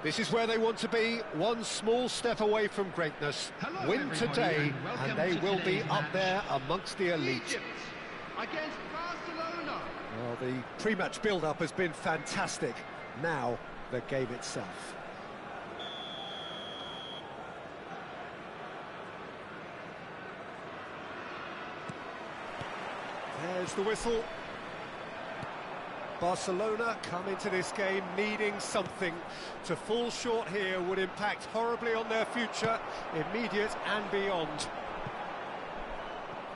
This is where they want to be, one small step away from greatness. Win today, and they will be up there amongst the elite. Egypt against Barcelona. Well, the pre-match build-up has been fantastic. Now, the game itself. There's the whistle. Barcelona come into this game needing something. To fall short here would impact horribly on their future, immediate and beyond.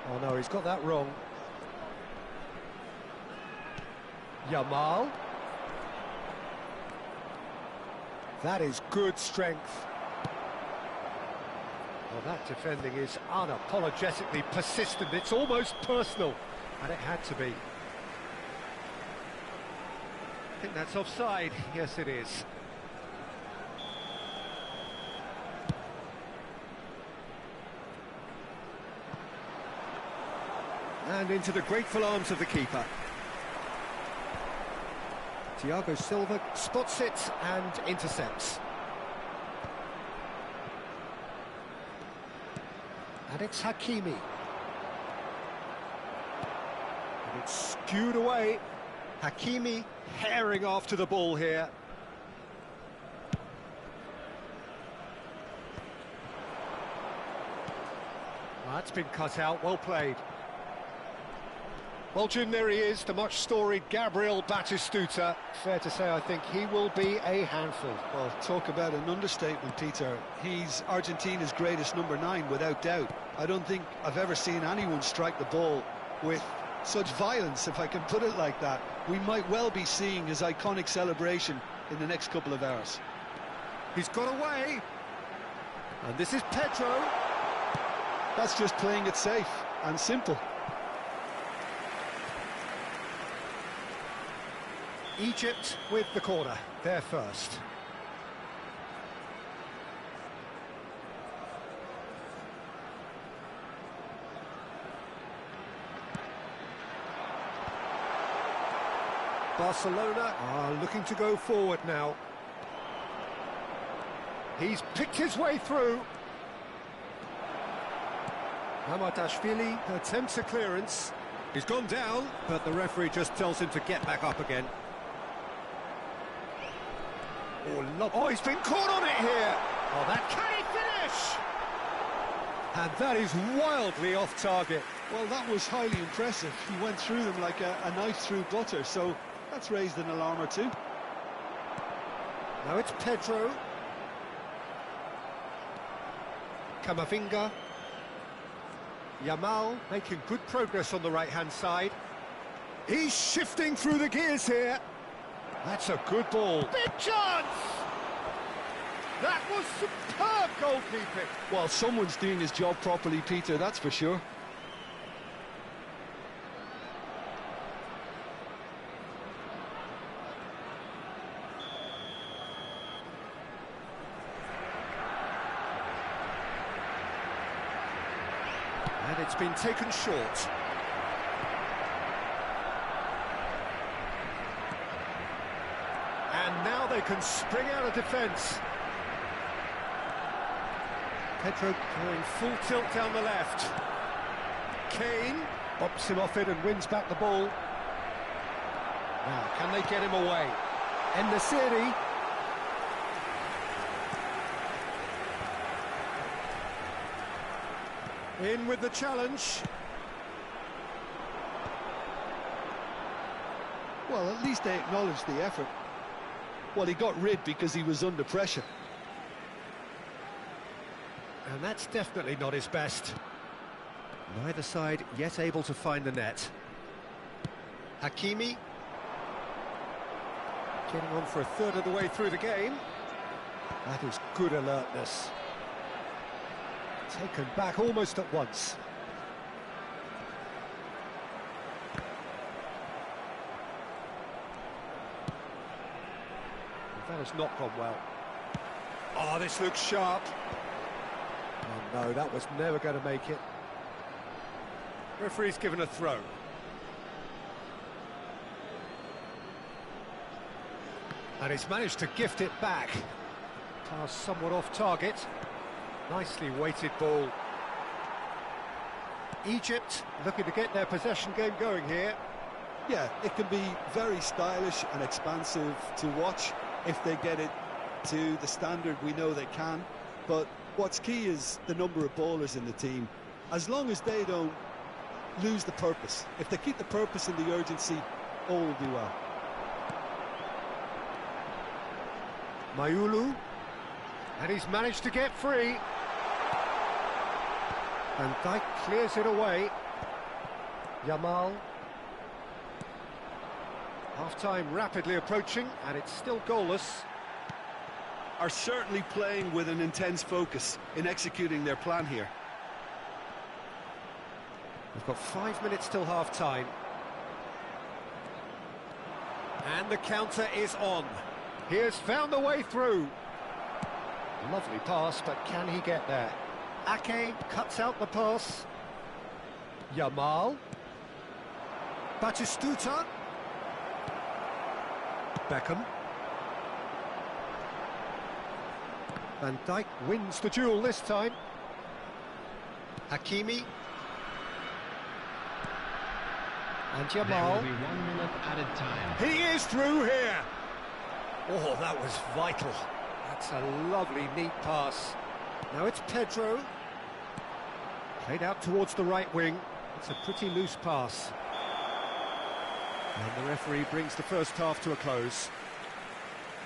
Oh no, he's got that wrong. Yamal. That is good strength. Well, that defending is unapologetically persistent. It's almost personal, and it had to be. I think that's offside. Yes, it is. And into the grateful arms of the keeper. Thiago Silva spots it and intercepts. And it's Hakimi. And it's skewed away. Hakimi herring after the ball here. Well, that's been cut out, well played. Well, Jim, there he is, the much-storied Gabriel Batistuta. Fair to say, I think he will be a handful. Well, talk about an understatement, Peter. He's Argentina's greatest number 9, without doubt. I don't think I've ever seen anyone strike the ball with such violence, if I can put it like that. We might well be seeing his iconic celebration in the next couple of hours. He's got away. And this is Pedro. That's just playing it safe and simple. Egypt with the corner, they're first. Barcelona are looking to go forward now. He's picked his way through. Hamadashvili attempts a clearance. He's gone down, but the referee just tells him to get back up again. Oh, he's been caught on it here! Oh, that can he finish? And that is wildly off target. Well, that was highly impressive. He went through them like a knife through butter, so that's raised an alarm or two. Now it's Pedro. Camavinga. Yamal making good progress on the right-hand side. He's shifting through the gears here. That's a good ball. Big chance! That was superb goalkeeping. Well, someone's doing his job properly, Peter, that's for sure. And it's been taken short. And now they can spring out of defence. Pedro going full tilt down the left. Kane bops him off it and wins back the ball. Now, can they get him away? En-Nesyri. In with the challenge. Well, at least they acknowledged the effort. Well, he got rid because he was under pressure. And that's definitely not his best. Neither side yet able to find the net. Hakimi. Getting on for a third of the way through the game. That is good alertness. Taken back almost at once. That has not gone well. Oh, this looks sharp. Oh no, that was never going to make it. Referee's given a throw. And he's managed to gift it back. Pass somewhat off target. Nicely weighted ball. Egypt looking to get their possession game going here. Yeah, it can be very stylish and expansive to watch if they get it to the standard we know they can. But what's key is the number of bowlers in the team. As long as they don't lose the purpose, if they keep the purpose and the urgency, all will be well. Mayulu, and he's managed to get free. Van Dijk clears it away. Yamal. Half-time rapidly approaching, and it's still goalless. Are certainly playing with an intense focus in executing their plan here. We've got 5 minutes till half-time. And the counter is on. He has found the way through. Lovely pass, but can he get there? Ake cuts out the pass. Yamal. Batistuta. Beckham. Van Dijk wins the duel this time. Hakimi. And There Yamal. will be 1 minute added time. He is through here. Oh, that was vital. That's a lovely, neat pass. Now it's Pedro. Played out towards the right wing. It's a pretty loose pass. And the referee brings the first half to a close.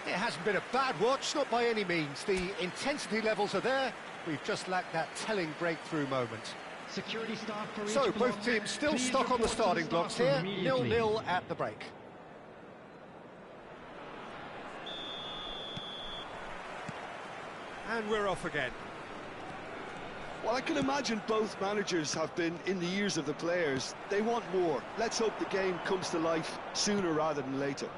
It hasn't been a bad watch, not by any means. The intensity levels are there. We've just lacked that telling breakthrough moment. Security staff for So, each both block. teams still Please stuck on the report to starting staff blocks here. immediately. 0-0 at the break. And we're off again. Well, I can imagine both managers have been in the ears of the players. They want more. Let's hope the game comes to life sooner rather than later.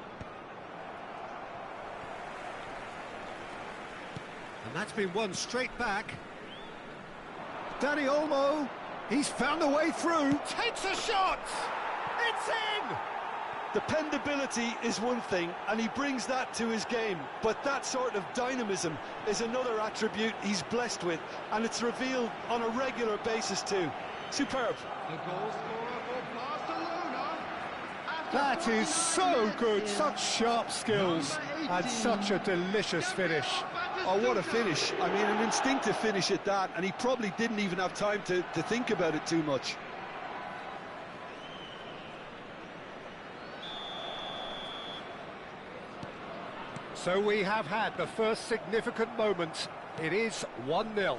And that's been won straight back. Danny Olmo, he's found a way through, takes a shot! It's in! Dependability is one thing, and he brings that to his game, but that sort of dynamism is another attribute he's blessed with, and it's revealed on a regular basis too. Superb. The goal scorer for Barcelona. That is so good, such sharp skills, and such a delicious finish. Oh, what a finish. I mean, an instinctive finish at that, and he probably didn't even have time to think about it too much. So we have had the first significant moment. It is 1-0.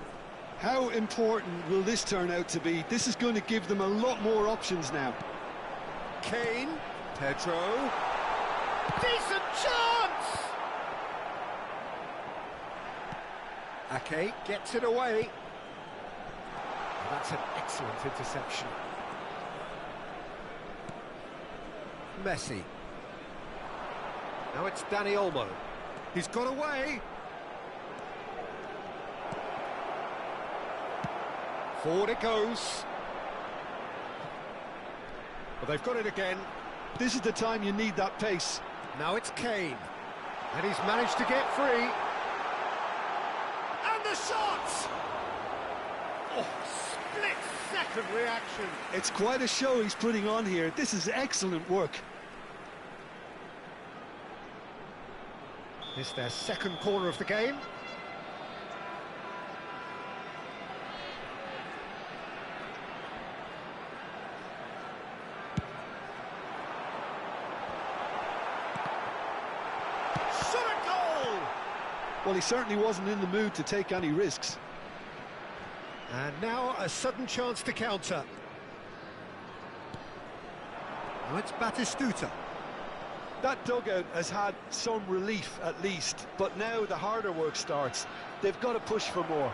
How important will this turn out to be? This is going to give them a lot more options now. Kane, Pedro. Decent chance! Ake gets it away. That's an excellent interception. Messi. Now it's Danny Olmo. He's got away. Forward it goes. Well, they've got it again. This is the time you need that pace. Now it's Kane. And he's managed to get free. And the shot! Oh, split-second reaction. It's quite a show he's putting on here. This is excellent work. This their second corner of the game. Shot a goal! Well, he certainly wasn't in the mood to take any risks. And now a sudden chance to counter. Now it's Batistuta. That dugout has had some relief at least, but now the harder work starts. They've got to push for more.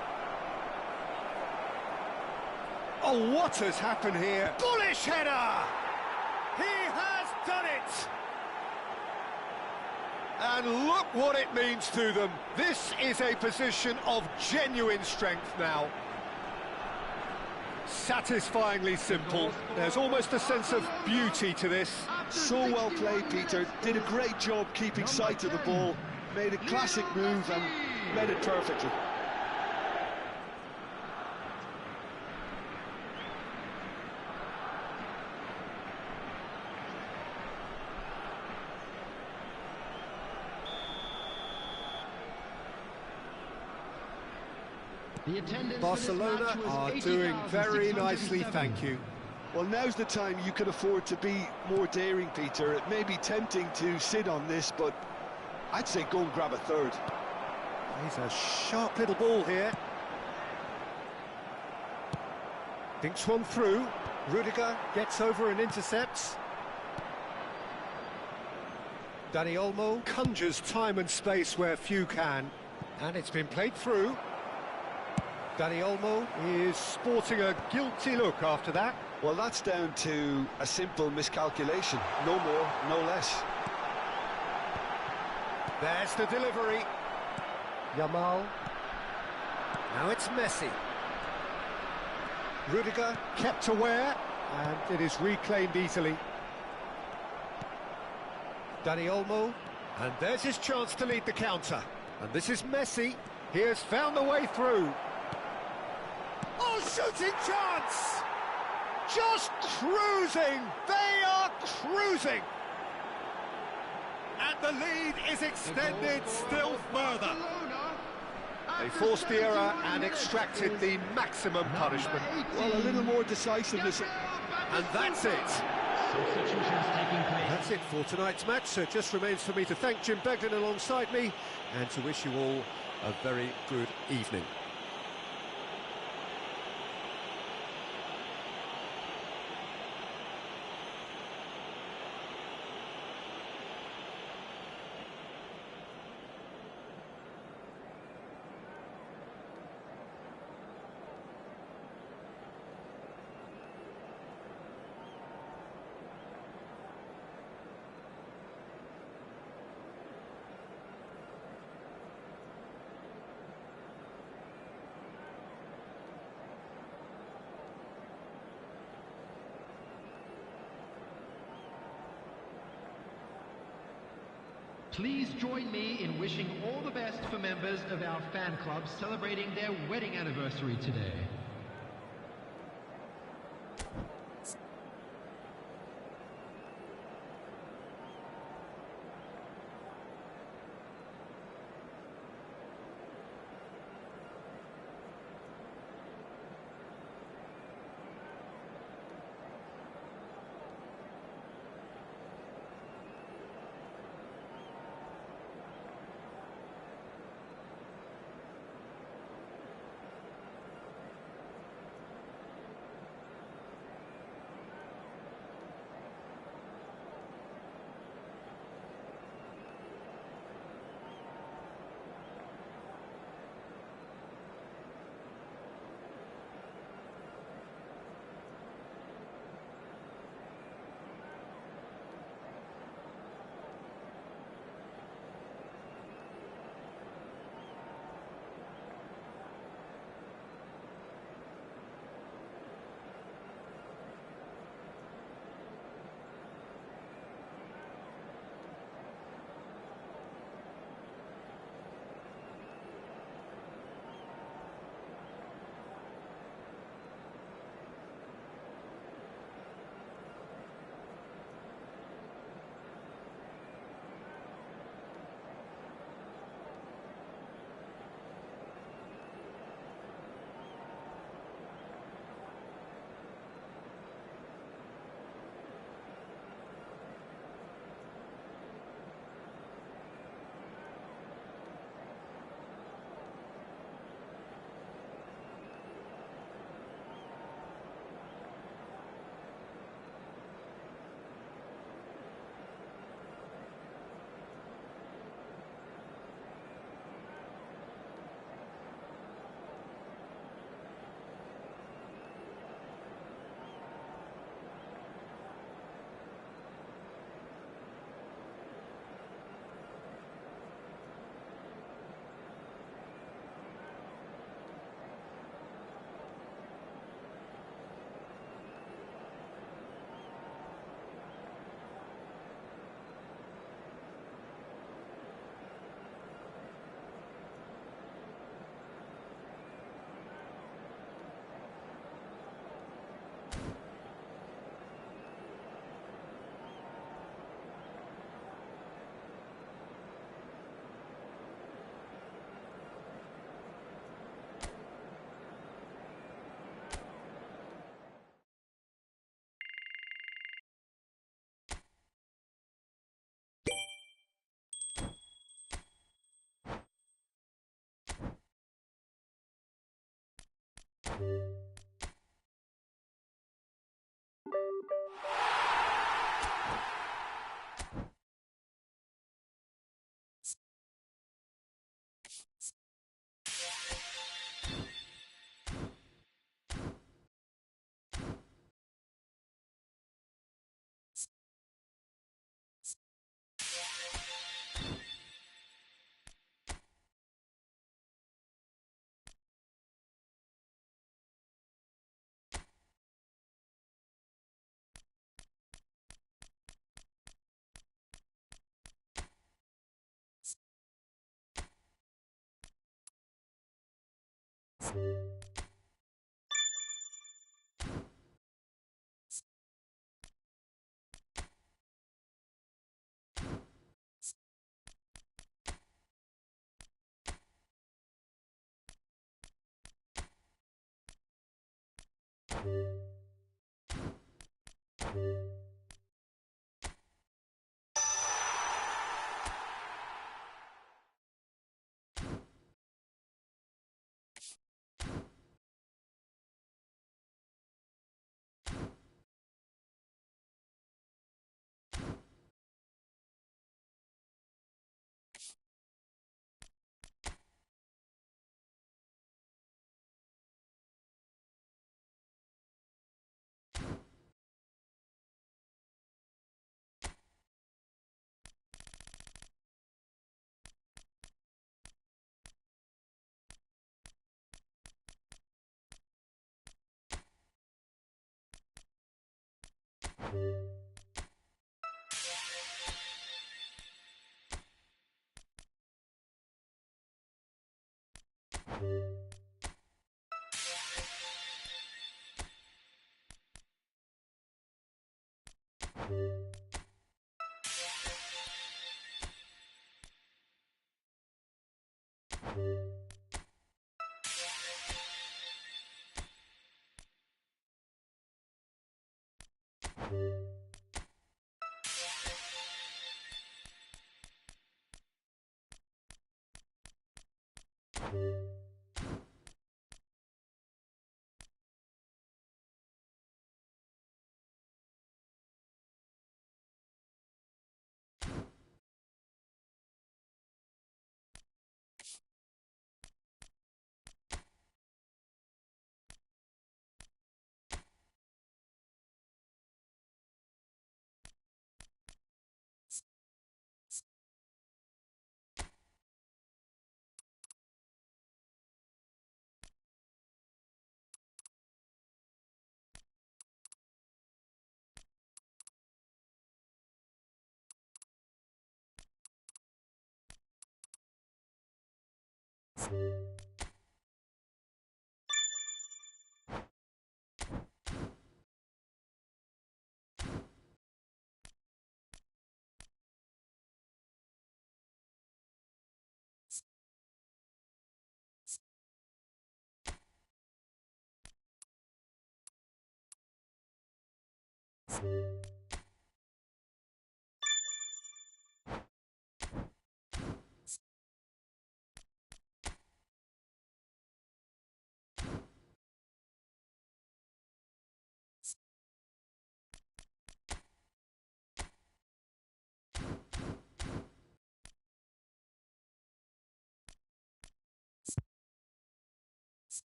Oh, what has happened here? Bullish header! He has done it! And look what it means to them. This is a position of genuine strength now. Satisfyingly simple. There's almost a sense of beauty to this. So well played, Peter. Did a great job keeping sight of the ball. Made a classic move, and read it perfectly. The attendance Barcelona for this match are was doing very nicely, 80,607. thank you. Well, now's the time you could afford to be more daring, Peter. It may be tempting to sit on this, but I'd say go and grab a third. He's a sharp little ball here. Thinks one through. Rudiger gets over and intercepts. Dani Olmo conjures time and space where few can. And it's been played through. Dani Olmo is sporting a guilty look after that. Well, that's down to a simple miscalculation. No more, no less. There's the delivery. Yamal. Now it's Messi. Rudiger kept aware, and it is reclaimed easily. Dani Olmo, and there's his chance to lead the counter. And this is Messi. He has found the way through. Oh, shooting chance! Just cruising! They are cruising! And the lead is extended still further. They forced the error and extracted the maximum punishment. Well, a little more decisiveness. And that's it. Substitutions taking place. That's it for tonight's match. So it just remains for me to thank Jim Beglin alongside me and to wish you all a very good evening. Please join me in wishing all the best for members of our fan club celebrating their wedding anniversary today.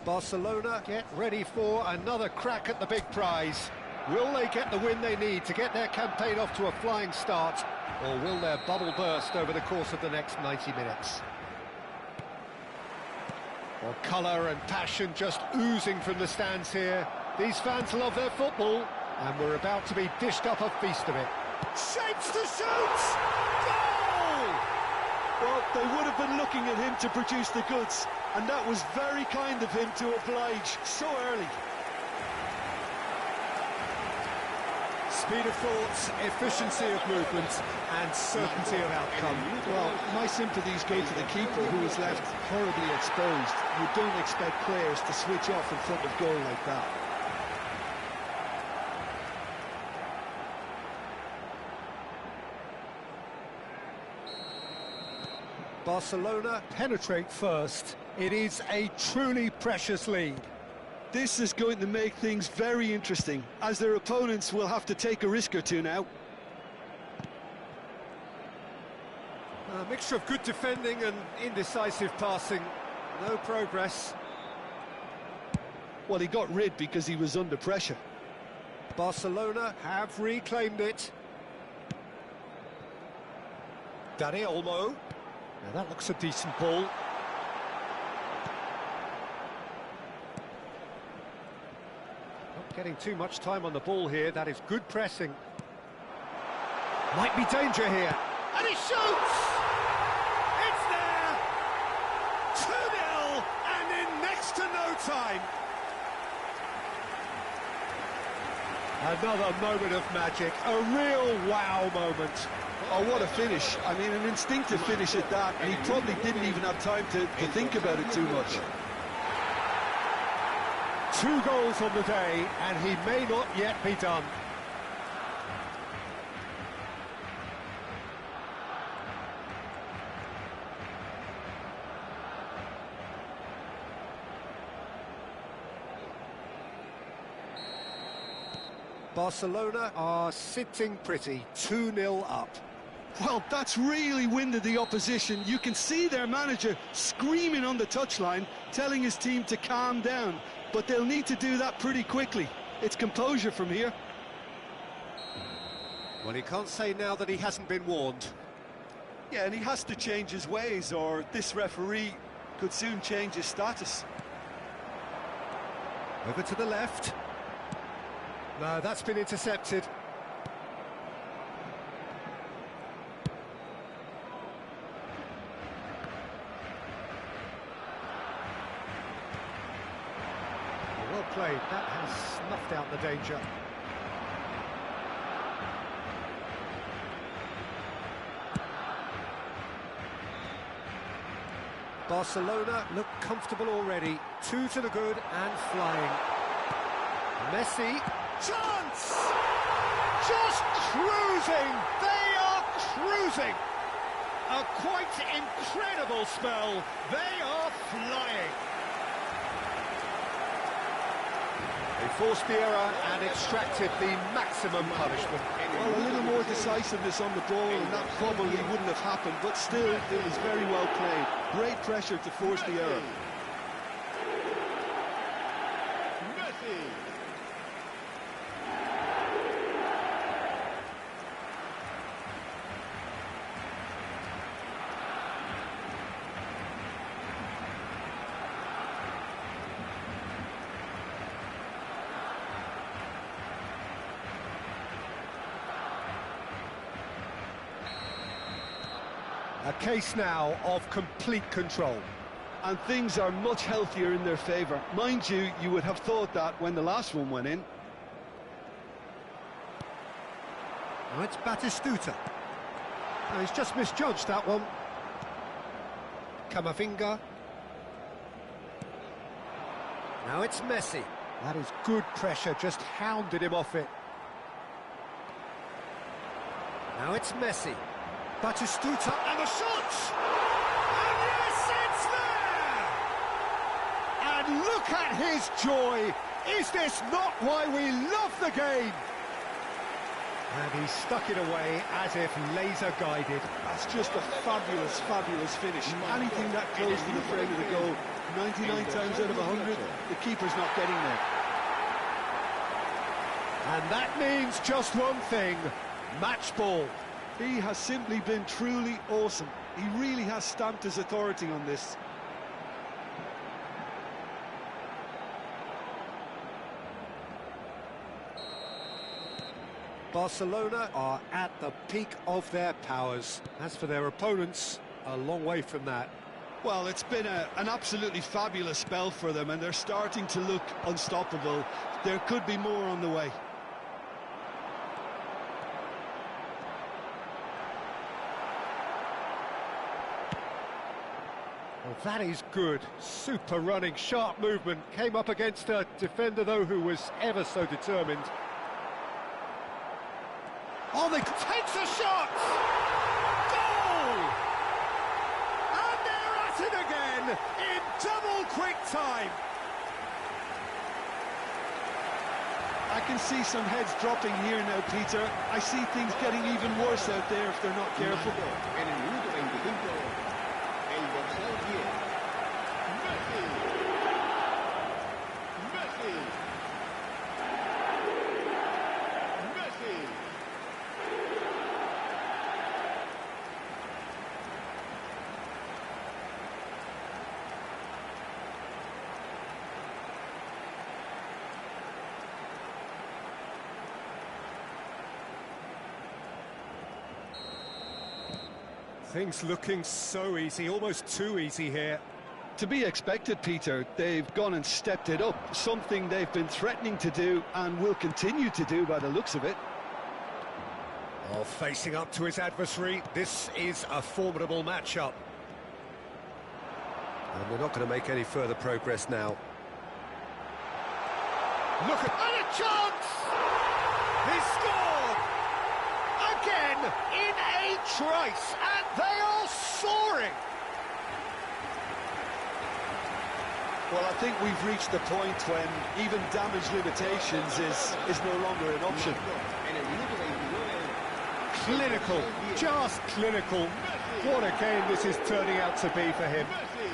Barcelona get ready for another crack at the big prize. Will they get the win they need to get their campaign off to a flying start, or will their bubble burst over the course of the next 90 minutes? Well, colour and passion just oozing from the stands here. These fans love their football, and we're about to be dished up a feast of it. Shapes to shoot! Goal! Well, they would have been looking at him to produce the goods, and that was very kind of him to oblige so early. Speed of thought, efficiency of movement, and certainty of outcome. Well, my sympathies go to the keeper, who was left horribly exposed. You don't expect players to switch off in front of goal like that. Barcelona penetrate first. It is a truly precious lead. This is going to make things very interesting, as their opponents will have to take a risk or two now. A mixture of good defending and indecisive passing. No progress. Well, he got rid because he was under pressure. Barcelona have reclaimed it. Dani Olmo. Now that looks a decent ball. Not getting too much time on the ball here. That is good pressing. Might be danger here. And he shoots! It's there! 2-0 and in next to no time. Another moment of magic. A real wow moment. Oh, what a finish. I mean, an instinctive finish at that, and he probably didn't even have time to think about it too much. 2 goals on the day, and he may not yet be done. Barcelona are sitting pretty, 2-0 up. Well, that's really winded the opposition. You can see their manager screaming on the touchline, telling his team to calm down. But they'll need to do that pretty quickly. It's composure from here. Well, he can't say now that he hasn't been warned. Yeah, and he has to change his ways, or this referee could soon change his status. Over to the left. No, that's been intercepted. Well played. That has snuffed out the danger. Barcelona look comfortable already. 2 to the good and flying. Messi. Chance! Just cruising! They are cruising! A quite incredible spell. They are flying. They forced the error and extracted the maximum punishment. Well, a little more decisiveness on the ball, and that probably wouldn't have happened, but still, it was very well played. Great pressure to force the error. A case now of complete control. And things are much healthier in their favour. Mind you, you would have thought that when the last one went in. Now it's Batistuta. Oh, he's just misjudged that one. Camavinga. Now it's Messi. That is good pressure, just hounded him off it. Now it's Messi. Batistuta and the shot! And yes, it's there! And look at his joy! Is this not why we love the game? And he stuck it away as if laser-guided. That's just a fabulous, fabulous finish. Anything that close to the frame of the goal, 99 times out of 100, the keeper's not getting there. And that means just one thing, match ball. He has simply been truly awesome. He really has stamped his authority on this. Barcelona are at the peak of their powers. As for their opponents, a long way from that. Well, it's been an absolutely fabulous spell for them, and they're starting to look unstoppable. There could be more on the way. Well, that is good. Super running, sharp movement. Came up against a defender, though, who was ever so determined. Oh, they takes a shot! Goal! And they're at it again in double quick time. I can see some heads dropping here now, Peter. I see things getting even worse out there if they're not careful. En el minuto 25, el dorsal 10. Messi. Messi. Messi. Things looking so easy, almost too easy here. To be expected, Peter. They've gone and stepped it up, something they've been threatening to do and will continue to do by the looks of it. Oh, facing up to his adversary, this is a formidable matchup. And they're not going to make any further progress now. Look at... And a chance! He scored! Again, in a trice, and they are soaring! Well, I think we've reached the point when even damage limitations is no longer an option. En el minuto 29, Clinical, just clinical. What a game this is turning out to be for him.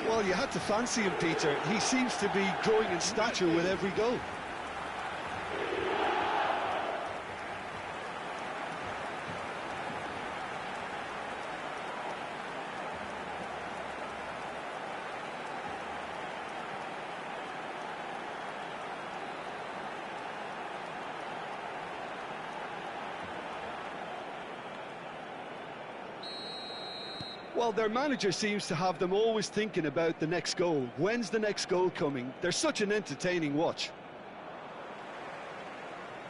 Well, you had to fancy him, Peter. He seems to be growing in stature with every goal. Well, their manager seems to have them always thinking about the next goal. When's the next goal coming? They're such an entertaining watch.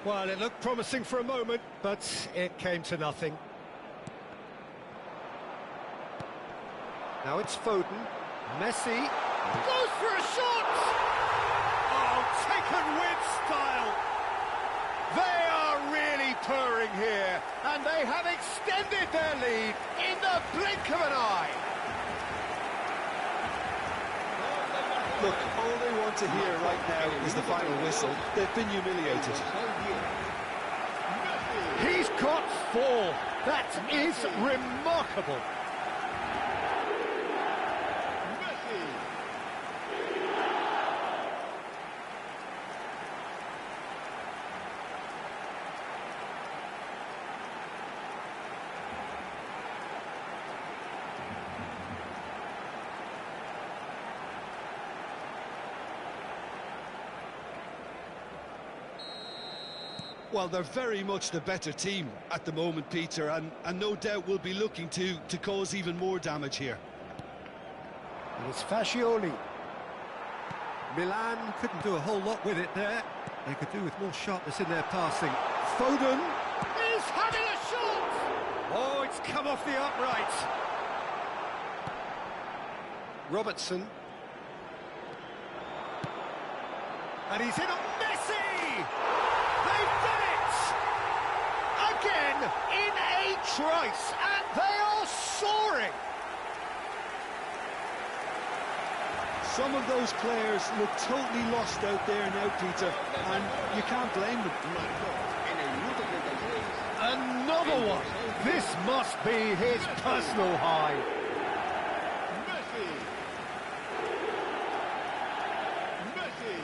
Well, it looked promising for a moment, but it came to nothing. Now it's Foden. Messi goes for a shot! Oh, taken with style! They are really purring here, and they have extended their lead in the blink of an eye. Look, all they want to hear right now is the final whistle. They've been humiliated. He's got 4. That is remarkable. Well, they're very much the better team at the moment, Peter, and no doubt will be looking to cause even more damage here. And it's Fascioli. Milan couldn't do a whole lot with it there. They could do with more sharpness in their passing. Foden is having a shot! Oh, it's come off the upright. Robertson. And he's in on Messi! They've done it! Again, in a trice, and they are soaring! Some of those players look totally lost out there now, Peter, and you can't blame them. Another one! This must be his personal high. Messi. Messi.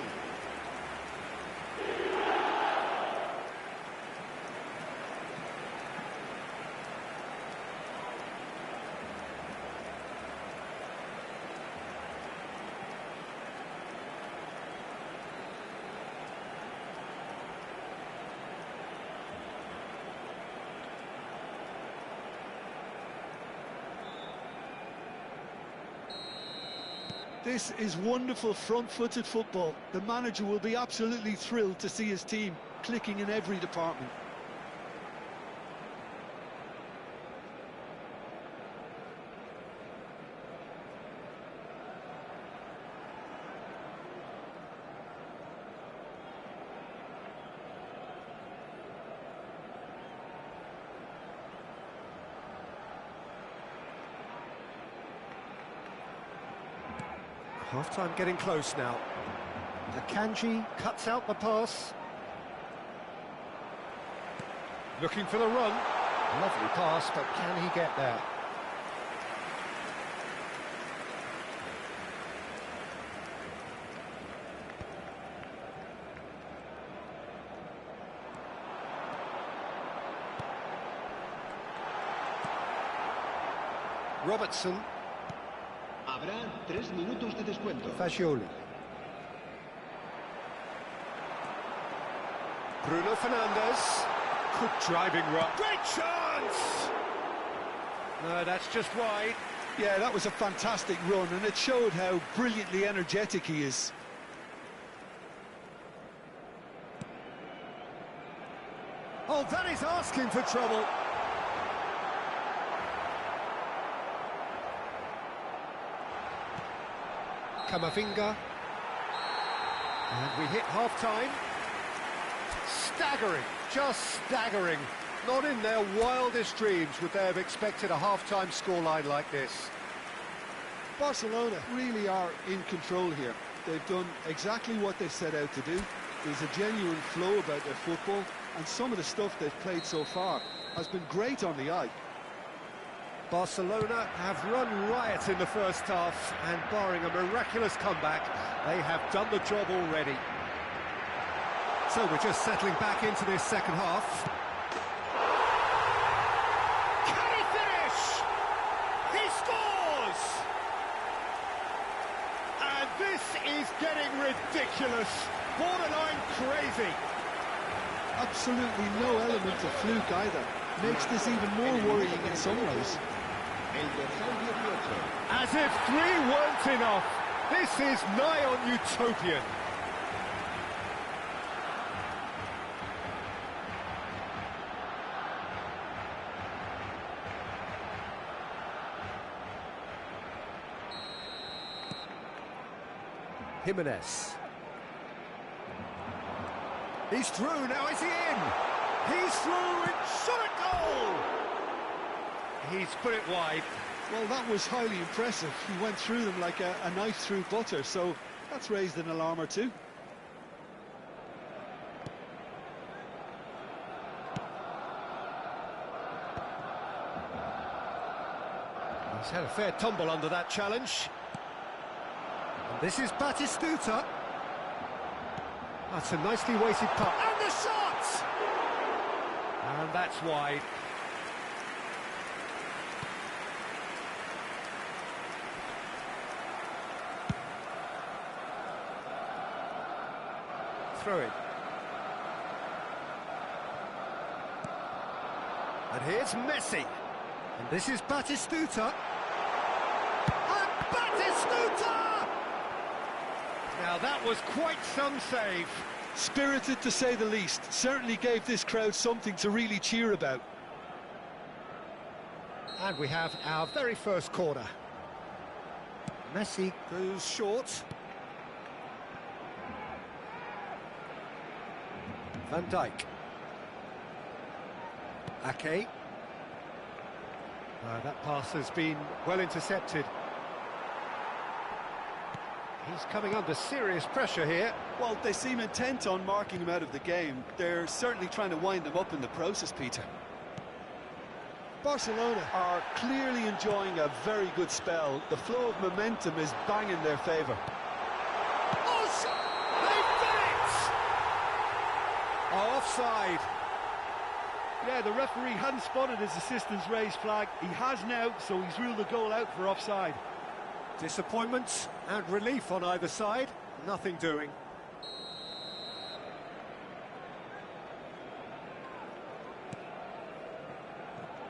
This is wonderful front-footed football. The manager will be absolutely thrilled to see his team clicking in every department. Half-time getting close now. Akanji cuts out the pass. Looking for the run. Lovely pass, but can he get there? Robertson. Habrá 3 minutos de descuento. Fagioli. Bruno Fernandes. Good driving run. Great chance! No, that's just wide. Yeah, that was a fantastic run, and it showed how brilliantly energetic he is. Oh, that is asking for trouble. Camavinga. And we hit half-time. Staggering, just staggering. Not in their wildest dreams would they have expected a half-time scoreline like this. Barcelona really are in control here. They've done exactly what they set out to do. There's a genuine flow about their football, and some of the stuff they've played so far has been great on the eye. Barcelona have run riot in the first half, and barring a miraculous comeback, they have done the job already. So we're just settling back into this second half. Can he finish? He scores! And this is getting ridiculous, borderline crazy. Absolutely no element of fluke either. Makes this even more worrying in some ways. As if 3 weren't enough, this is nigh on utopian. Jimenez. He's through, now is he in? He's through, it's shot at goal! He's put it wide. Well, that was highly impressive. He went through them like a knife through butter, so that's raised an alarm or two. He's had a fair tumble under that challenge. And this is Batistuta. That's a nicely weighted putt. And the shot! And that's wide. Throw it. And here's Messi. And this is Batistuta. And Batistuta! Now that was quite some save. Spirited to say the least. Certainly gave this crowd something to really cheer about. And we have our very first corner. Messi goes short. Van Dijk. Ake. That pass has been well intercepted. He's coming under serious pressure here. Well, they seem intent on marking him out of the game. They're certainly trying to wind him up in the process, Peter. Barcelona are clearly enjoying a very good spell. The flow of momentum is bang in their favour. Offside. Yeah, the referee hadn't spotted his assistant's raised flag. He has now, so he's ruled the goal out for offside. Disappointment and relief on either side. Nothing doing.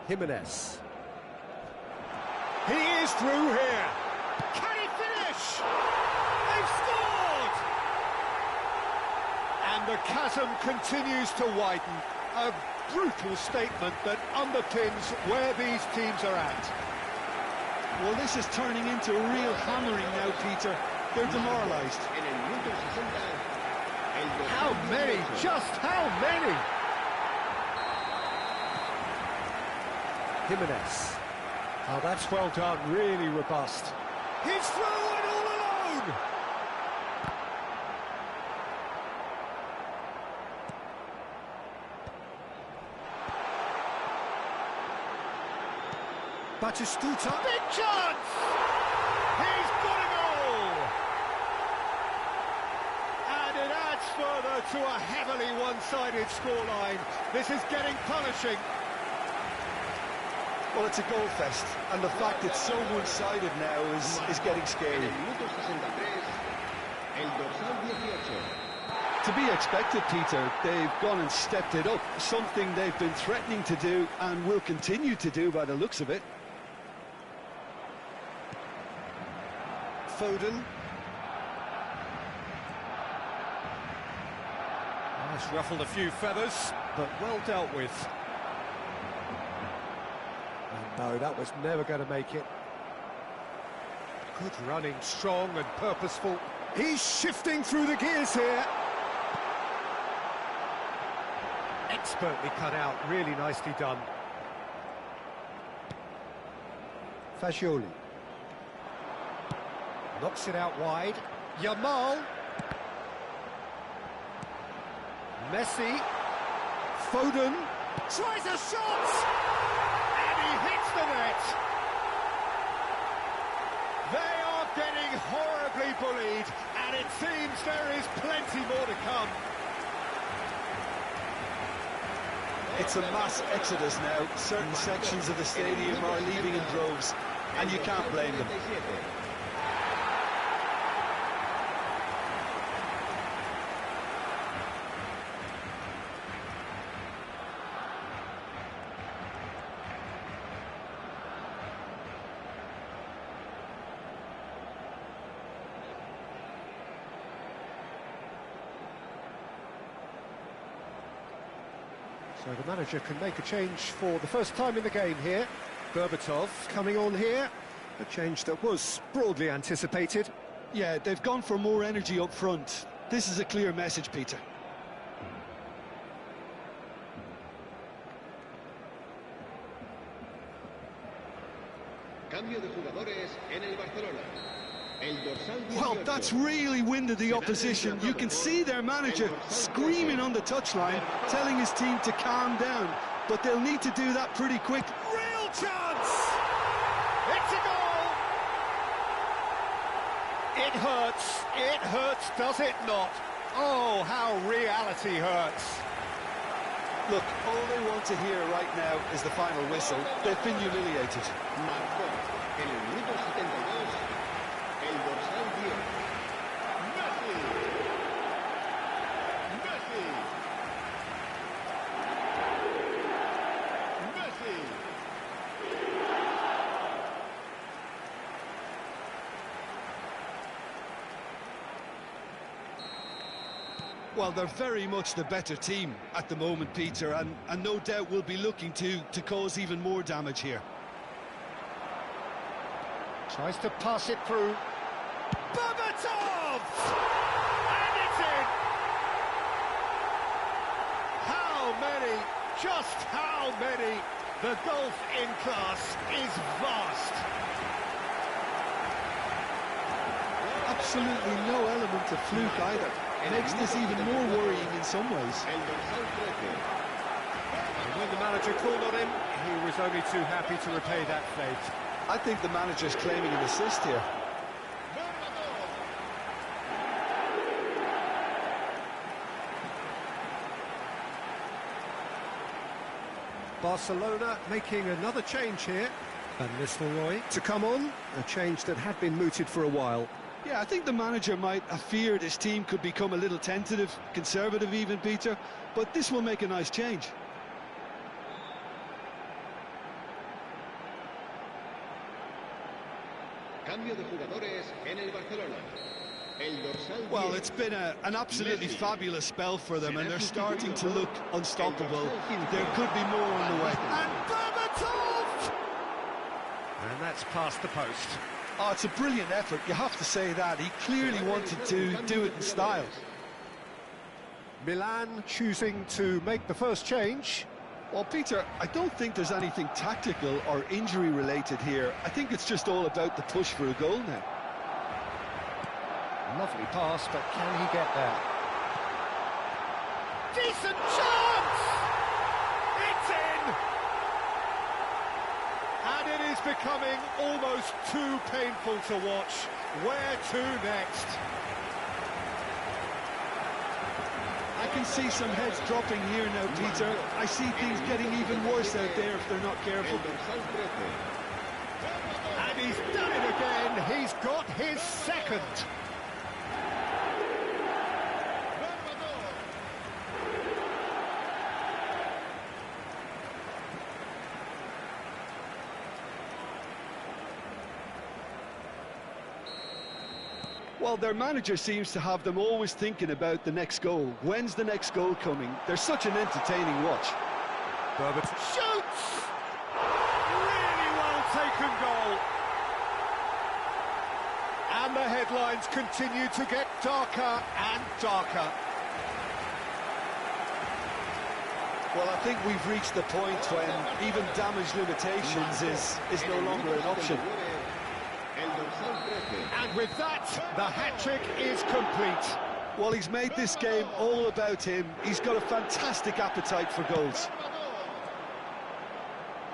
Jimenez. He is through here. Can he finish? They've scored! And the chasm continues to widen. A brutal statement that underpins where these teams are at. Well, this is turning into a real hammering now, Peter. They're demoralised. How many? Just how many? Jimenez. Oh, that's well done, really robust. He's through and all alone! Batistuta. Big chance! He's got a goal! And it adds further to a heavily one-sided scoreline. This is getting punishing. Well, it's a goal fest, and the fact it's so one-sided now is getting scary. Minuto 63, el dorsal 18. To be expected, Peter. They've gone and stepped it up, something they've been threatening to do and will continue to do by the looks of it. Foden. It's ruffled a few feathers, but well dealt with. And no, that was never going to make it. Good running, strong and purposeful. He's shifting through the gears here. Expertly cut out, really nicely done. Fagioli. Knocks it out wide. Yamal. Messi. Foden. Tries a shot! And he hits the net! They are getting horribly bullied, and it seems there is plenty more to come. It's a mass exodus now. Certain sections of the stadium are leaving in droves, and you can't blame them. So the manager can make a change for the first time in the game here. Berbatov coming on here. A change that was broadly anticipated. Yeah, they've gone for more energy up front. This is a clear message, Peter. Cambio de jugadores en el Barcelona. Well, that's really winded the opposition. You can see their manager screaming on the touchline, telling his team to calm down. But they'll need to do that pretty quick. Real chance! It's a goal! It hurts, does it not? Oh, how reality hurts. Look, all they want to hear right now is the final whistle. They've been humiliated. Marcó en el minuto 72, el dorsal 10. Messi. Messi. Messi. Well, they're very much the better team at the moment, Peter, and no doubt will be looking to cause even more damage here. Tries to pass it through. Berbatov! And it's in! How many? Just how many? The gulf in class is vast. Absolutely no element of fluke either. Makes this even more worrying in some ways. El dorsal 13. And when the manager called on him, he was only too happy to repay that fate. I think the manager's claiming an assist here. Barcelona making another change here. Van Nistelrooy to come on, a change that had been mooted for a while. Yeah, I think the manager might have feared his team could become a little tentative, conservative even, Peter, but this will make a nice change. Cambio de jugadores en el Barcelona. El dorsal 10. Well, it's been an absolutely fabulous spell for them, and they're starting to look unstoppable. There could be more on the way. And Berbatov! And that's past the post. Oh, it's a brilliant effort, you have to say that. He clearly wanted to do it in style. Milan choosing to make the first change. Well, Peter, I don't think there's anything tactical or injury-related here. I think it's just all about the push for a goal now. Lovely pass, but can he get there? Decent chance! It's in! And it is is becoming almost too painful to watch. Where to next? I can see some heads dropping here now, Peter. I see things getting even worse out there if they're not careful. And he's done it again. He's got his second. Well, their manager seems to have them always thinking about the next goal. When's the next goal coming? They're such an entertaining watch. Herbert shoots! Really well taken goal. And the headlines continue to get darker and darker. Well, I think we've reached the point when even damage limitations is no longer an option. And with that, the hat-trick is complete. Well, he's made this game all about him. He's got a fantastic appetite for goals.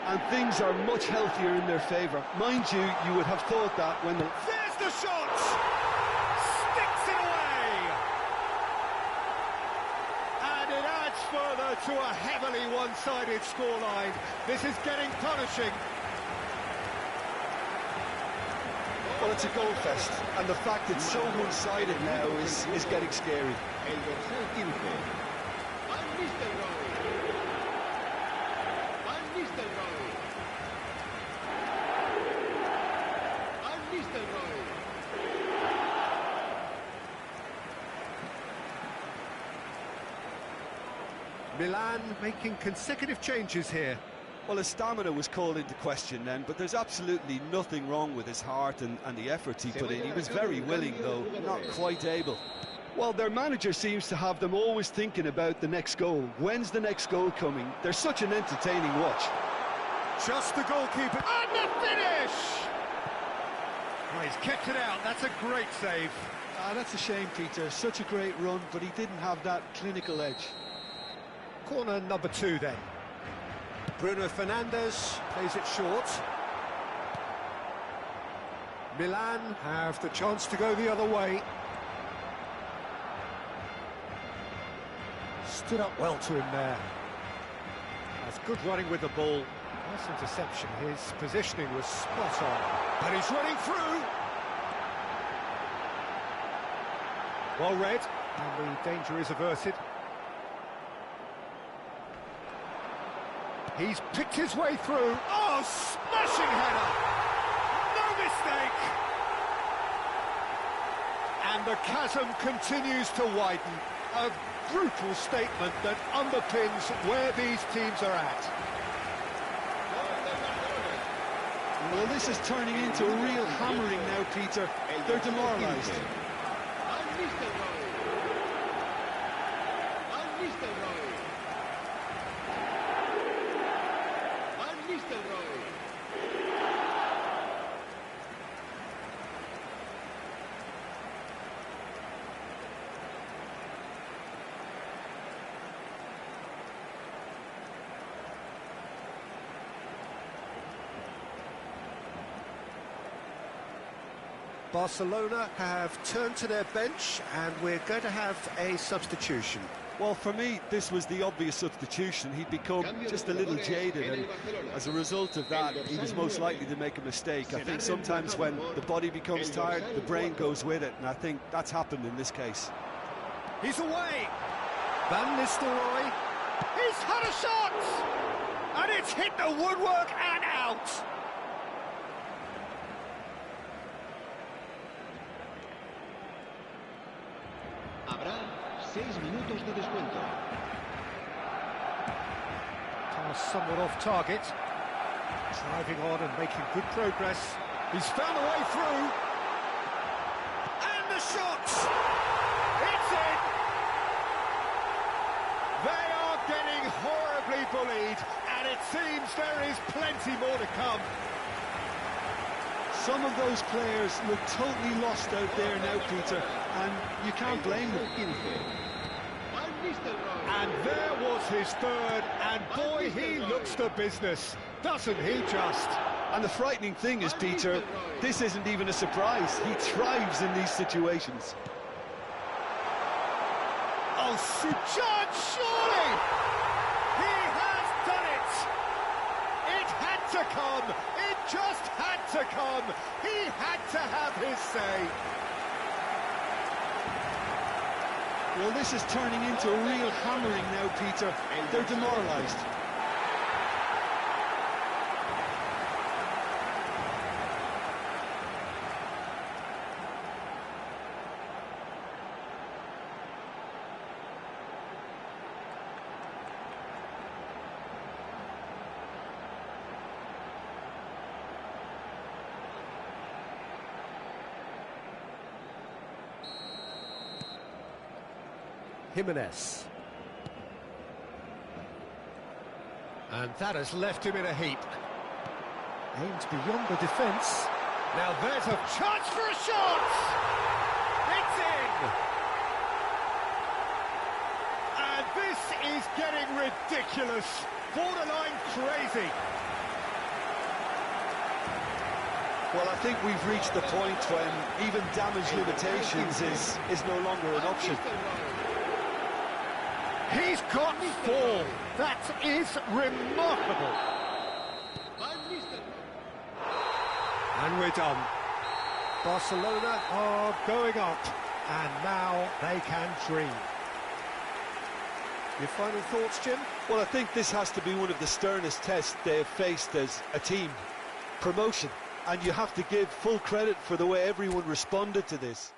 And things are much healthier in their favour. Mind you, you would have thought that when the... There's the shot! Sticks it away! And it adds further to a heavily one-sided scoreline. This is getting punishing. Well, it's a goal fest, and the fact it's so one-sided now is getting scary. Milan making consecutive changes here. Well, his stamina was called into question then, but there's absolutely nothing wrong with his heart and the efforts he put in. He was very willing, though, not quite able. Well, their manager seems to have them always thinking about the next goal. When's the next goal coming? They're such an entertaining watch. Just the goalkeeper. And the finish! Oh, he's kept it out. That's a great save. That's a shame, Peter. Such a great run, but he didn't have that clinical edge. Corner number 2 then. Bruno Fernandes plays it short. Milan have the chance to go the other way. Stood up well to him there. That's good running with the ball. Nice interception. His positioning was spot on. But he's running through. Well read, and the danger is averted. He's picked his way through. Oh, smashing header! No mistake! And the chasm continues to widen. A brutal statement that underpins where these teams are at. Well, this is turning into a real hammering now, Peter. They're demoralised. Barcelona have turned to their bench and we're going to have a substitution. Well, for me, this was the obvious substitution. He'd become just a little jaded, and as a result of that, he was most likely to make a mistake. I think sometimes when the body becomes tired, the brain goes with it, and I think that's happened in this case. He's away! Van Nistelrooy, he's had a shot! And it's hit the woodwork and out! Habrá 6 minutos de descuento. Pass somewhat off target. Driving on and making good progress. He's found a way through. And the shot! It's in! They are getting horribly bullied, and it seems there is plenty more to come. Some of those players look totally lost out there now, Peter, and you can't blame them. And there was his third, and boy, he looks the business, doesn't he just? And the frightening thing is, Peter, this isn't even a surprise. He thrives in these situations. Oh, Sujan, surely! He has done it! It had to come! It just had to come! He had to have his say! Well, this is turning into a real hammering now, Peter. They're demoralised. Jimenez. And that has left him in a heap. Aimed beyond the defence. Now there's a chance for a shot! It's in! And this is getting ridiculous. Borderline crazy. Well, I think we've reached the point when even damage limitations is no longer an option. He's got 4. That is remarkable. And we're done. Barcelona are going up, and now they can dream. Your final thoughts, Jim? Well, I think this has to be one of the sternest tests they have faced as a team. Promotion. And you have to give full credit for the way everyone responded to this.